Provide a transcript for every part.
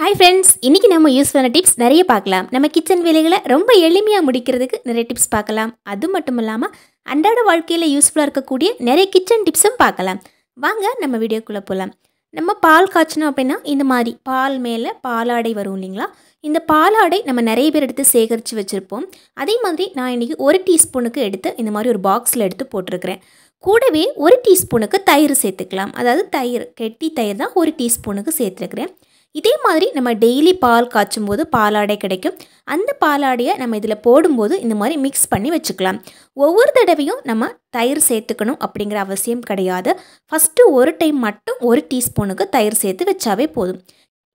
Hi friends, இன்றைக்கி நம்ம யூஸ்ஃபுல்லான டிப்ஸ் நிறைய பார்க்கலாம். நம்ம கிச்சன் வேலைகளை ரொம்ப எளிமையாக முடிக்கிறதுக்கு நிறைய டிப்ஸ் பார்க்கலாம். அது மட்டும் இல்லாமல் அன்றாட வாழ்க்கையில் யூஸ்ஃபுல்லாக இருக்கக்கூடிய நிறைய கிச்சன் டிப்ஸும் பார்க்கலாம். வாங்க நம்ம வீடியோக்குள்ளே போகலாம். நம்ம பால் காய்ச்சணும் அப்படின்னா இந்த மாதிரி பால் மேலே பாலாடை வரும் இல்லைங்களா? இந்த பாலாடை நம்ம நிறைய பேர் எடுத்து சேகரித்து வச்சுருப்போம். அதே மாதிரி நான் இன்றைக்கி 1 டீஸ்பூனுக்கு எடுத்து இந்த மாதிரி ஒரு பாக்ஸில் எடுத்து போட்டிருக்கிறேன். கூடவே 1 டீஸ்பூனுக்கு தயிர் சேர்த்துக்கலாம். அதாவது தயிர், கெட்டி தயிர் தான் 1 டீஸ்பூனுக்கு சேர்த்துருக்கிறேன். இதே மாதிரி நம்ம டெய்லி பால் காய்ச்சும் போது பாலாடை கிடைக்கும். அந்த பாலாடையை நம்ம இதில் போடும்போது இந்த மாதிரி மிக்ஸ் பண்ணி வச்சுக்கலாம். ஒவ்வொரு தடவையும் நம்ம தயிர் சேர்த்துக்கணும் அப்படிங்கிற அவசியம் கிடையாது. ஃபஸ்ட்டு ஒரு டைம் மட்டும் 1 டீஸ்பூனுக்கு தயிர் சேர்த்து வச்சாவே போதும்.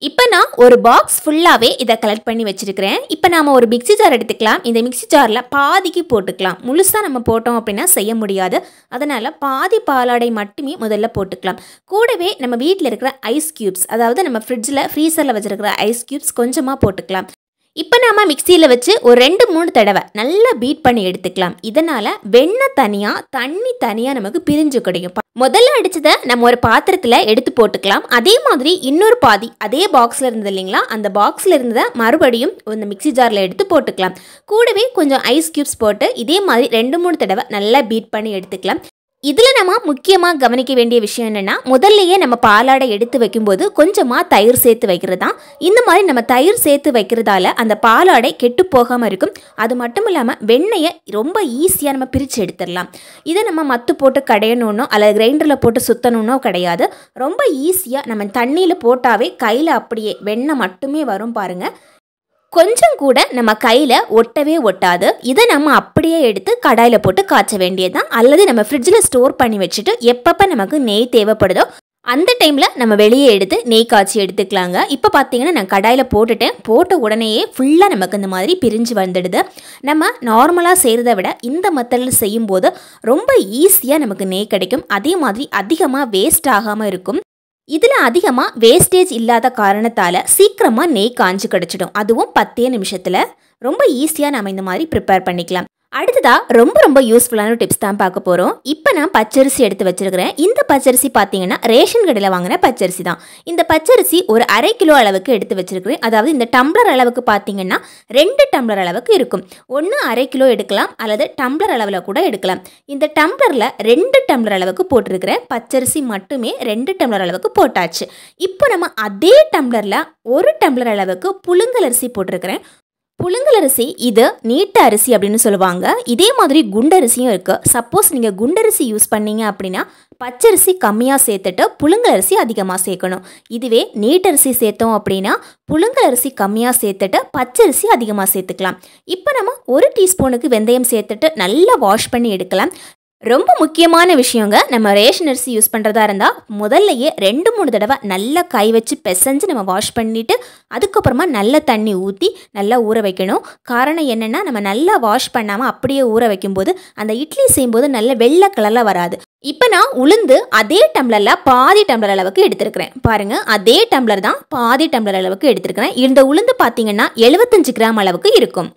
இப்போ நான் ஒரு பாக்ஸ் ஃபுல்லாகவே இதை கலெக்ட் பண்ணி வச்சுருக்கிறேன். இப்போ நாம் ஒரு மிக்ஸி ஜார் எடுத்துக்கலாம். இந்த மிக்ஸி ஜாரில் பாதிக்கு போட்டுக்கலாம். முழுசாக நம்ம போட்டோம் அப்படின்னா செய்ய முடியாது. அதனால் பாதி பாலாடை மட்டுமே முதல்ல போட்டுக்கலாம். கூடவே நம்ம வீட்டில் இருக்கிற ஐஸ் க்யூப்ஸ், அதாவது நம்ம ஃப்ரீசரில் வச்சுருக்கிற ஐஸ் க்யூப்ஸ் கொஞ்சமாக போட்டுக்கலாம். இப்போ நாம் மிக்சியில் வச்சு ஒரு 2-3 தடவை நல்லா பீட் பண்ணி எடுத்துக்கலாம். இதனால் வெண்ணெய் தனியாக தண்ணி தனியாக நமக்கு பிரிஞ்சு கிடைக்கும். முதல்ல அடித்ததை நம்ம ஒரு பாத்திரத்தில் எடுத்து போட்டுக்கலாம். அதே மாதிரி இன்னொரு பாதி அதே பாக்ஸில் இருந்தது இல்லைங்களா, அந்த பாக்ஸில் இருந்ததை மறுபடியும் இந்த மிக்ஸி ஜாரில் எடுத்து போட்டுக்கலாம். கூடவே கொஞ்சம் ஐஸ் க்யூப்ஸ் போட்டு இதே மாதிரி 2-3 தடவை நல்லா பீட் பண்ணி எடுத்துக்கலாம். இதில் நம்ம முக்கியமாக கவனிக்க வேண்டிய விஷயம் என்னென்னா, முதல்லையே நம்ம பாலாடை எடுத்து வைக்கும்போது கொஞ்சமாக தயிர் சேர்த்து வைக்கிறது தான். இந்த மாதிரி நம்ம தயிர் சேர்த்து வைக்கிறதால அந்த பாலாடை கெட்டு போகாமல் இருக்கும். அது மட்டும் இல்லாமல் வெண்ணெயை ரொம்ப ஈஸியாக நம்ம பிரித்து எடுத்துடலாம். இதை நம்ம மத்து போட்டு கடையணுன்னோ அல்லது கிரைண்டரில் போட்டு சுற்றணுன்னோ கிடையாது. ரொம்ப ஈஸியாக நம்ம தண்ணியில் போட்டாவே கையில் அப்படியே வெண்ணெய் மட்டுமே வரும் பாருங்கள். கொஞ்சம் கூட நம்ம கையில் ஒட்டவே ஒட்டாது. இதை நம்ம அப்படியே எடுத்து கடாயில் போட்டு காய்ச்ச வேண்டியதுதான். அல்லது நம்ம ஃப்ரிட்ஜில் ஸ்டோர் பண்ணி வச்சுட்டு எப்பப்போ நமக்கு நெய் தேவைப்படுதோ அந்த டைமில் நம்ம வெளியே எடுத்து நெய் காய்ச்சி எடுத்துக்கலாங்க. இப்போ பார்த்தீங்கன்னா நான் கடாயில் போட்டுட்டேன். போட்ட உடனேயே ஃபுல்லாக நமக்கு இந்த மாதிரி பிரிஞ்சு வந்துடுது. நம்ம நார்மலாக செய்கிறத விட இந்த மெத்தடில் செய்யும்போது ரொம்ப ஈஸியாக நமக்கு நெய் கிடைக்கும். அதே மாதிரி அதிகமாக வேஸ்ட் ஆகாமல் இருக்கும். இதில் அதிகமாக வேஸ்டேஜ் இல்லாத காரணத்தால் சீக்கிரமாக நெய் காய்ச்சி கிடச்சிடும். அதுவும் 10 நிமிஷத்தில் ரொம்ப ஈஸியாக நம்ம இந்த மாதிரி ப்ரிப்பேர் பண்ணிக்கலாம். அடுத்ததாக ரொம்ப யூஸ்ஃபுல்லான டிப்ஸ் தான் பார்க்க போகிறோம். இப்போ நான் பச்சரிசி எடுத்து வச்சுருக்கிறேன். இந்த பச்சரிசி பார்த்தீங்கன்னா ரேஷன் கடையில் வாங்கின பச்சரிசி தான். இந்த பச்சரிசி ஒரு 1/2 கிலோ அளவுக்கு எடுத்து வச்சுருக்கிறேன். அதாவது இந்த டம்ளர் அளவுக்கு பார்த்தீங்கன்னா 2 டம்ளர் அளவுக்கு இருக்கும். ஒன்று 1/2 கிலோ எடுக்கலாம் அல்லது டம்ளர் அளவில் கூட எடுக்கலாம். இந்த டம்ளரில் 2 டம்ளர் அளவுக்கு போட்டிருக்கிறேன். பச்சரிசி மட்டுமே 2 டம்ளர் அளவுக்கு போட்டாச்சு. இப்போ நம்ம அதே டம்ளரில் 1 டம்ளர் அளவுக்கு புழுங்கலரிசி போட்டிருக்கிறேன். புழுங்கலரிசி இது நீட்ட அரிசி அப்படின்னு சொல்லுவாங்க. இதே மாதிரி குண்டரிசியும் இருக்குது. சப்போஸ் நீங்கள் குண்டரிசி யூஸ் பண்ணீங்க அப்படின்னா பச்சரிசி கம்மியாக சேர்த்துட்டு புழுங்கலரிசி அதிகமாக சேர்க்கணும். இதுவே நீட்டரிசி சேர்த்தோம் அப்படின்னா புழுங்கலரிசி கம்மியாக சேர்த்துட்டு பச்சரிசி அதிகமாக சேர்த்துக்கலாம். இப்போ நம்ம 1 டீஸ்பூனுக்கு வெந்தயம் சேர்த்துட்டு நல்லா வாஷ் பண்ணி எடுக்கலாம். ரொம்ப முக்கியமான விஷயங்க, நம்ம ரேஷன் அரிசி யூஸ் பண்ணுறதா இருந்தால் முதல்லையே 2-3 தடவை நல்லா கை வச்சு பிசைஞ்சு நம்ம வாஷ் பண்ணிவிட்டு அதுக்கப்புறமா நல்ல தண்ணி ஊற்றி நல்லா ஊற வைக்கணும். காரணம் என்னென்னா, நம்ம நல்லா வாஷ் பண்ணாமல் அப்படியே ஊற வைக்கும்போது அந்த இட்லி செய்யும்போது நல்ல வெள்ளை கலரில் வராது. இப்போ நான் உளுந்து அதே டம்ளரில் பாதி டம்ளர் அளவுக்கு எடுத்துருக்கிறேன். பாருங்கள், அதே டம்ளர் தான் பாதி டம்ளர் அளவுக்கு எடுத்துருக்கிறேன். இந்த உளுந்து பார்த்தீங்கன்னா 75 கிராம் அளவுக்கு இருக்கும்.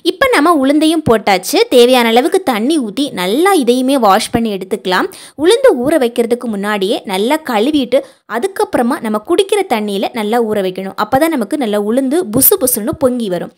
இப்போ நம்ம உளுந்தையும் போட்டாச்சு. தேவையான அளவுக்கு தண்ணி ஊற்றி நல்லா இதையுமே வாஷ் பண்ணி எடுத்துக்கலாம். உளுந்து ஊற வைக்கிறதுக்கு முன்னாடியே நல்லா கழுவிட்டு அதுக்கப்புறமா நம்ம குடிக்கிற தண்ணியில் நல்லா ஊற வைக்கணும். அப்போ தான் நமக்கு நல்லா உளுந்து புசு புசுன்னு பொங்கி வரும்.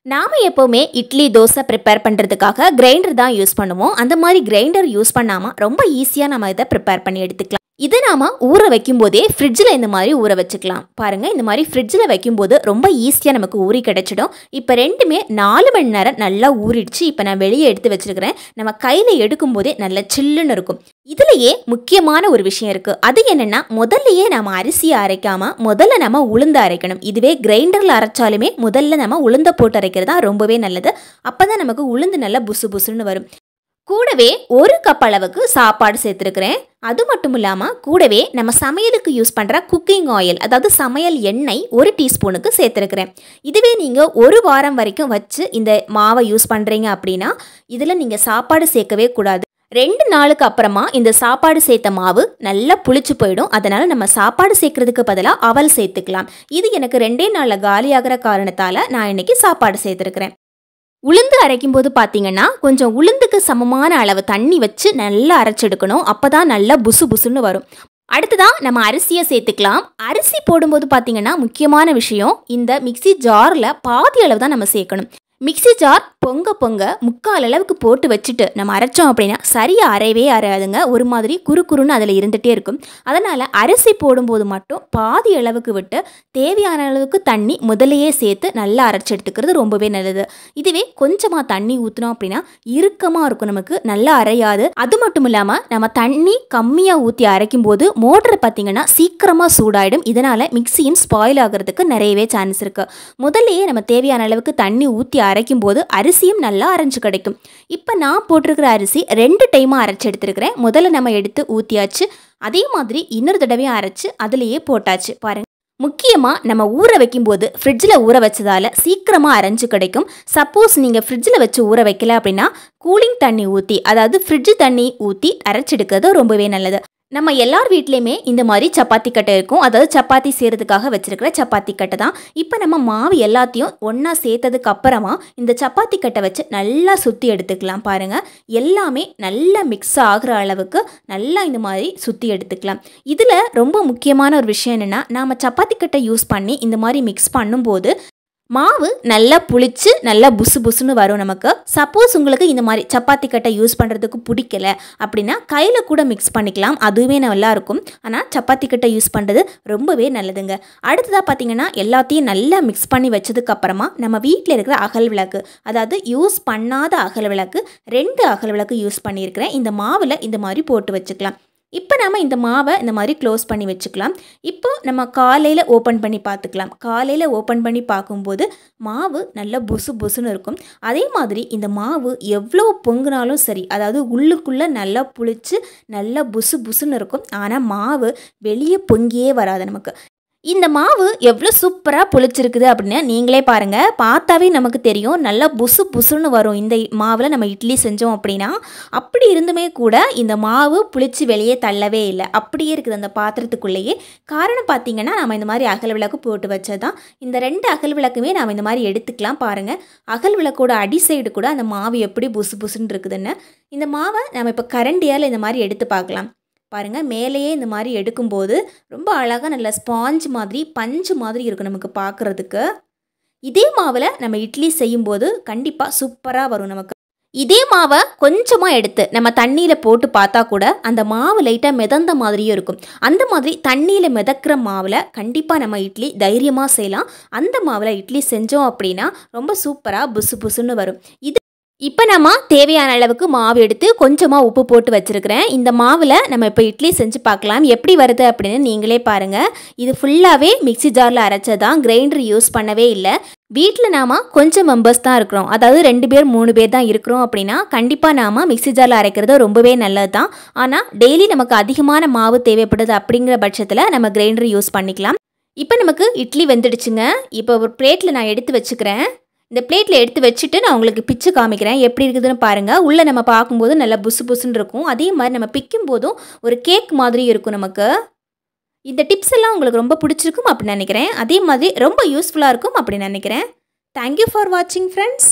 நாம் எப்போவுமே இட்லி தோசை ப்ரிப்பேர் பண்ணுறதுக்காக கிரைண்டர் தான் யூஸ் பண்ணுவோம். அந்த மாதிரி கிரைண்டர் யூஸ் பண்ணாமல் ரொம்ப ஈஸியாக நம்ம இதை ப்ரிப்பேர் பண்ணி எடுத்துக்கலாம். இதை நாம் ஊற வைக்கும்போதே ஃப்ரிட்ஜில் இந்த மாதிரி ஊற வச்சுக்கலாம். பாருங்கள், இந்த மாதிரி ஃப்ரிட்ஜில் வைக்கும்போது ரொம்ப ஈஸியாக நமக்கு ஊறி கிடச்சிடும். இப்போ 2மே 4 மணி நேரம் நல்லா ஊறிடுச்சு. இப்போ நான் வெளியே எடுத்து வச்சுருக்கிறேன். நம்ம கையில் எடுக்கும்போதே நல்லா சில்லுன்னு இருக்கும். இதுலேயே முக்கியமான ஒரு விஷயம் இருக்குது. அது என்னென்னா, முதல்லையே நம்ம அரிசியை அரைக்காமல் முதல்ல நம்ம உளுந்து அரைக்கணும். இதுவே கிரைண்டரில் அரைச்சாலுமே முதல்ல நம்ம உளுந்தை போட்டு அரைக்கிறது தான் ரொம்பவே நல்லது. அப்போ தான் நமக்கு உளுந்து நல்லா புசு புசுன்னு வரும். கூடவே 1 கப் அளவுக்கு சாப்பாடு சேர்த்துருக்கிறேன். அது மட்டும் இல்லாமல் கூடவே நம்ம சமையலுக்கு யூஸ் பண்ணுற குக்கிங் ஆயில், அதாவது சமையல் எண்ணெய் 1 டீஸ்பூனுக்கு சேர்த்துருக்கிறேன். இதுவே நீங்கள் 1 வாரம் வரைக்கும் வச்சு இந்த மாவை யூஸ் பண்ணுறீங்க அப்படின்னா இதில் நீங்கள் சாப்பாடு சேர்க்கவே கூடாது. 2 நாளுக்கு அப்புறமா இந்த சாப்பாடு சேர்த்த மாவு நல்லா புளிச்சு போயிடும். அதனால் நம்ம சாப்பாடு சேர்க்கறதுக்கு பதிலாக அவல் சேர்த்துக்கலாம். இது எனக்கு 2 நாளில் காலியாகிற காரணத்தால் நான் இன்றைக்கி சாப்பாடு சேர்த்துருக்கிறேன். உளுந்து அரைக்கும் போது பார்த்தீங்கன்னா கொஞ்சம் உளுந்துக்கு சமமான அளவு தண்ணி வச்சு நல்லா அரைச்செடுக்கணும். அப்போ தான் நல்லா புசு புசுன்னு வரும். அடுத்ததா நம்ம அரிசியை சேர்த்துக்கலாம். அரிசி போடும்போது பார்த்தீங்கன்னா முக்கியமான விஷயம், இந்த மிக்ஸி ஜாரில் பாதி அளவு தான் நம்ம சேர்க்கணும். மிக்ஸி ஜார் பொங்க பொங்க முக்கால் அளவுக்கு போட்டு வச்சுட்டு நம்ம அரைச்சோம் அப்படின்னா சரியாக அரையவே அரையாதுங்க. ஒரு மாதிரி குறுன்னு அதில் இருந்துகிட்டே இருக்கும். அதனால் அரிசி போடும்போது மட்டும் பாதி அளவுக்கு விட்டு தேவையான அளவுக்கு தண்ணி முதலையே சேர்த்து நல்லா அரைச்சி எடுத்துக்கிறது ரொம்பவே நல்லது. இதுவே கொஞ்சமாக தண்ணி ஊற்றினோம் அப்படின்னா இறுக்கமாக இருக்கும், நமக்கு நல்லா அரையாது. அது மட்டும் இல்லாமல் நம்ம தண்ணி கம்மியாக ஊற்றி அரைக்கும் போது மோட்டர் பார்த்திங்கன்னா சீக்கிரமாக சூடாயிடும். இதனால் மிக்ஸியும் ஸ்பாயில் ஆகிறதுக்கு நிறையவே சான்ஸ் இருக்குது. முதல்லையே நம்ம தேவையான அளவுக்கு தண்ணி ஊற்றி அரைக்கும் போது அரிசியும் நல்லா அரைஞ்சு கிடைக்கும். இப்போ நான் போட்டிருக்கிற அரிசி 2 டைமாக அரைச்சி எடுத்துருக்கிறேன். முதல்ல நம்ம எடுத்து ஊற்றியாச்சு, அதே மாதிரி இன்னொரு தடவையும் அரைச்சி அதிலேயே போட்டாச்சு. பாருங்கள், முக்கியமாக நம்ம ஊற வைக்கும்போது ஃப்ரிட்ஜில் ஊற வச்சதால் சீக்கிரமாக அரைஞ்சு கிடைக்கும். சப்போஸ் நீங்கள் ஃப்ரிட்ஜில் வச்சு ஊற வைக்கல அப்படின்னா கூலிங் தண்ணி ஊற்றி, அதாவது ஃப்ரிட்ஜு தண்ணி ஊற்றி அரைச்செடுக்கிறது ரொம்பவே நல்லது. நம்ம எல்லார் வீட்லேயுமே இந்த மாதிரி சப்பாத்தி கட்டை இருக்கும். அதாவது சப்பாத்தி செய்கிறதுக்காக வச்சுருக்கிற சப்பாத்தி கட்டை தான். இப்போ நம்ம மாவு எல்லாத்தையும் ஒன்றா சேர்த்ததுக்கு அப்புறமா இந்த சப்பாத்தி கட்டை வச்சு நல்லா சுற்றி எடுத்துக்கலாம். பாருங்கள், எல்லாமே நல்லா மிக்ஸ் ஆகிற அளவுக்கு நல்லா இந்த மாதிரி சுற்றி எடுத்துக்கலாம். இதில் ரொம்ப முக்கியமான ஒரு விஷயம் என்னென்னா, நாம் சப்பாத்தி கட்டை யூஸ் பண்ணி இந்த மாதிரி மிக்ஸ் பண்ணும்போது மாவு நல்லா புளிச்சு நல்லா புசு புசுன்னு வரும் நமக்கு. சப்போஸ் உங்களுக்கு இந்த மாதிரி சப்பாத்தி கட்டை யூஸ் பண்ணுறதுக்கு பிடிக்கல அப்படின்னா கையில் கூட மிக்ஸ் பண்ணிக்கலாம், அதுவே நல்லாயிருக்கும். ஆனால் சப்பாத்தி கட்டை யூஸ் பண்ணுறது ரொம்பவே நல்லதுங்க. அடுத்ததாக பார்த்திங்கன்னா, எல்லாத்தையும் நல்லா மிக்ஸ் பண்ணி வச்சதுக்கப்புறமா நம்ம வீட்டில் இருக்கிற அகல் விளக்கு, அதாவது யூஸ் பண்ணாத அகல் விளக்கு 2 அகல் விளக்கு யூஸ் பண்ணியிருக்கிறேன். இந்த மாவில் இந்த மாதிரி போட்டு வச்சுக்கலாம். இப்போ நம்ம இந்த மாவை இந்த மாதிரி க்ளோஸ் பண்ணி வச்சுக்கலாம். இப்போ நம்ம காலையில் ஓப்பன் பண்ணி பார்த்துக்கலாம். காலையில் ஓப்பன் பண்ணி பார்க்கும்போது மாவு நல்லா புசு புசுன்னு இருக்கும். அதே மாதிரி இந்த மாவு எவ்வளோ பொங்குனாலும் சரி, அதாவது உள்ளுக்குள்ளே நல்லா புளிச்சு நல்லா புசு புசுன்னு இருக்கும். ஆனால் மாவு வெளியே பொங்கியே வராது நமக்கு. இந்த மாவு எவ்வளோ சூப்பராக புளிச்சிருக்குது அப்படின்னு நீங்களே பாருங்கள். பார்த்தாவே நமக்கு தெரியும், நல்லா புசு புசுன்னு வரும். இந்த மாவில் நம்ம இட்லி செஞ்சோம் அப்படின்னா அப்படி இருந்துமே கூட இந்த மாவு புளிச்சு வெளியே தள்ளவே இல்லை, அப்படியே இருக்குது அந்த பாத்திரத்துக்குள்ளேயே. காரணம் பார்த்திங்கன்னா, நம்ம இந்த மாதிரி அகல் விளக்கு போட்டு வச்சது தான். இந்த 2 அகல் விளக்குமே நாம் இந்த மாதிரி எடுத்துக்கலாம். பாருங்கள், அகல் விளக்கோட அடி சைடு கூட அந்த மாவு எப்படி புசு புசுன்னு இருக்குதுன்னு. இந்த மாவை நம்ம இப்போ கரண்டியால் இந்த மாதிரி எடுத்து பார்க்கலாம். பாருங்கள், மேலேயே இந்த மாதிரி எடுக்கும்போது ரொம்ப அழகாக நல்ல ஸ்பாஞ்ச் மாதிரி பஞ்சு மாதிரி இருக்கும் நமக்கு பார்க்குறதுக்கு. இதே மாவில் நம்ம இட்லி செய்யும்போது கண்டிப்பாக சூப்பராக வரும் நமக்கு. இதே மாவை கொஞ்சமாக எடுத்து நம்ம தண்ணியில் போட்டு பார்த்தா கூட அந்த மாவு லைட்டாக மிதந்த மாதிரியும் இருக்கும். அந்த மாதிரி தண்ணியில் மிதக்கிற மாவில் கண்டிப்பாக நம்ம இட்லி தைரியமாக செய்யலாம். அந்த மாவில் இட்லி செஞ்சோம் அப்படின்னா ரொம்ப சூப்பராக புசு புசுன்னு வரும். இப்போ நம்ம தேவையான அளவுக்கு மாவு எடுத்து கொஞ்சமாக உப்பு போட்டு வச்சுருக்கிறேன். இந்த மாவில் நம்ம இப்போ இட்லி செஞ்சு பார்க்கலாம் எப்படி வருது அப்படின்னு நீங்களே பாருங்கள். இது ஃபுல்லாகவே மிக்ஸி ஜாரில் அரைச்சதான், கிரைண்டர் யூஸ் பண்ணவே இல்லை. வீட்டில் நாம் கொஞ்சம் மெம்பர்ஸ் தான் இருக்கிறோம், அதாவது 2 பேர் 3 பேர் தான் இருக்கிறோம் அப்படின்னா கண்டிப்பாக நாம் மிக்ஸி ஜாரில் அரைக்கிறது ரொம்பவே நல்லது தான். ஆனால் டெய்லி நமக்கு அதிகமான மாவு தேவைப்படுது அப்படிங்கிற பட்சத்தில் நம்ம கிரைண்டர் யூஸ் பண்ணிக்கலாம். இப்போ நமக்கு இட்லி வெந்துடுச்சுங்க. இப்போ ஒரு பிளேட்டில் நான் எடுத்து வச்சுக்கிறேன். இந்த பிளேட்டில் எடுத்து வச்சுட்டு நான் உங்களுக்கு பிச்சு காமிக்கிறேன் எப்படி இருக்குதுன்னு பாருங்கள். உள்ளே நம்ம பார்க்கும்போது நல்லா புசு புசுன்னு இருக்கும். அதே மாதிரி நம்ம பிக்கும் போதும் ஒரு கேக் மாதிரி இருக்கும் நமக்கு. இந்த டிப்ஸ் எல்லாம் உங்களுக்கு ரொம்ப பிடிச்சிருக்கும் அப்படின்னு நினைக்கிறேன். அதே மாதிரி ரொம்ப யூஸ்ஃபுல்லாக இருக்கும் அப்படின்னு நினைக்கிறேன். தேங்க்யூ ஃபார் வாட்சிங் ஃப்ரெண்ட்ஸ்.